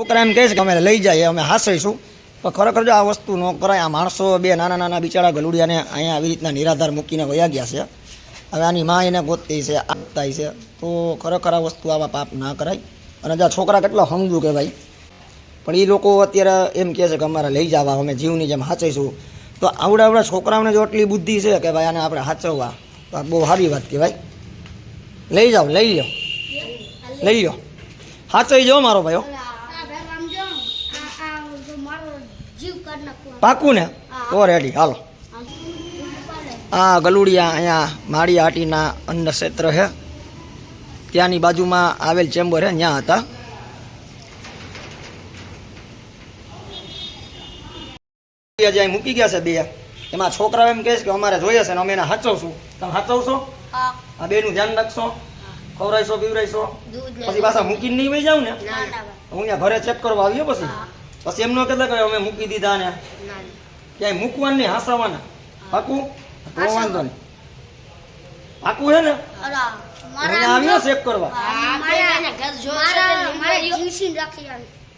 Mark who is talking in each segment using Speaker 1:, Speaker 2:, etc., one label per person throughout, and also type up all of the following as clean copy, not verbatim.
Speaker 1: છોકરા એમ કહે છે કે અમે લઈ જઈએ, અમે હાંસઈશું, પણ ખરેખર જો આ વસ્તુ ન કરાય. આ માણસો બે નાના નાના બિચારા ગલુડિયાને અહીંયા આવી રીતના નિરાધાર મૂકીને વયા ગયા છે. હવે આની માં એને ગોતતી છે, આપતા છે, તો ખરેખર આ વસ્તુ આવા પાપ ના કરાય. અને જો છોકરા કેટલા સમજુ કે ભાઈ, પણ એ લોકો અત્યારે એમ કહે છે કે અમારે લઈ જવા, અમે જીવની જેમ હાંચીશું. તો આવડા છોકરાઓને જો એટલી બુદ્ધિ છે કે ભાઈ આને આપણે હાચવવા, તો આ બહુ સારી વાત કહેવાય. લઈ જાઓ, લઈ લો, હાચવી જાઓ મારો ભાઈઓ. પાકું ને? તો રેડી, હાલો. આ ગલુડિયા અહીંયા માળિયા હાટીના અન્ન ક્ષેત્ર છે, ત્યાંની બાજુમાં આવેલ ચેમ્બર છે, ત્યાં હતા. જ્યાં મૂકી ગયા છે બે, એમાં છોકરાઓ એમ કહે છે કે અમારે જોઈએ છે ને અમે એને હાચવશું. તમે હાચવશો? આ બેનું ધ્યાન રાખશો, ખવડાવશો, પીવડાવશો, પછી પાછા મૂકીને નહીં વહી જાવ ને? હું અહીંયા ઘરે ચેક કરવા આવ્યો, પછી એમ ન કહેતા કે અમે મૂકી દીધા ને, ક્યાંય મૂકવાનું નહીં, હાંસવાના. પાકું? તો વાંધો નહીં, પાકું છે ને? આવ્યો ચેક કરવા.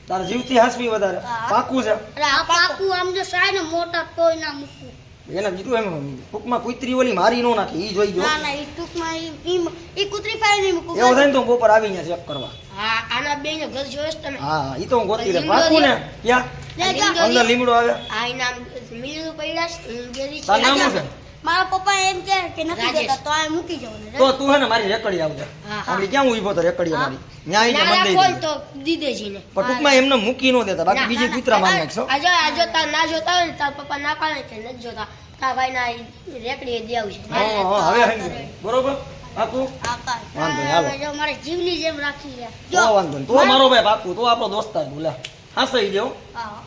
Speaker 1: તારે જીવથી હાંસવી વધારે? પાકું છે? એને કીધું એમ ટૂંકમાં કુતરી ઓલી મારી નો નાખી, ઈ જોઈ ગયો. એવું થાય ને તો બપોર આવી ગયા ચેક કરવા. હા, ઈ તો હું ગોતી લે. પાકું ને? ક્યાં અંદર લીમડો આવે? તારું નામ શું છે?
Speaker 2: મારા પપ્પા એમ કે નથી દેતા, તો આ મૂકી જાવ ને.
Speaker 1: તો તું હે ને મારી રેકડી આવજે. આપડી ક્યાં હું ઊભો તો રેકડી મારી ન્યાય ને મંદઈ
Speaker 2: ખોલ તો દીદેજી ને.
Speaker 1: પણ ટૂંકમાં એમને મૂકી નો દેતા, બાકી બીજી કૂતરા માર નાખશો.
Speaker 2: આજો તાર ના જોતા હોય ને, તાર પપ્પા ના પાડે કે નથી જોતા, તાર ભાઈ ના રેકડી દે આવશે.
Speaker 1: હા, હવે હંગ બરોબર. પાકું? વાંધો નહીં, હાલો.
Speaker 2: જો મારે જીવની જેમ રાખી લે.
Speaker 1: તો વાંધો નહીં, તો મારો ભાઈ પાકું, તો આપણો દોસ્તાર બોલા હાસઈ દેવો.
Speaker 2: હા.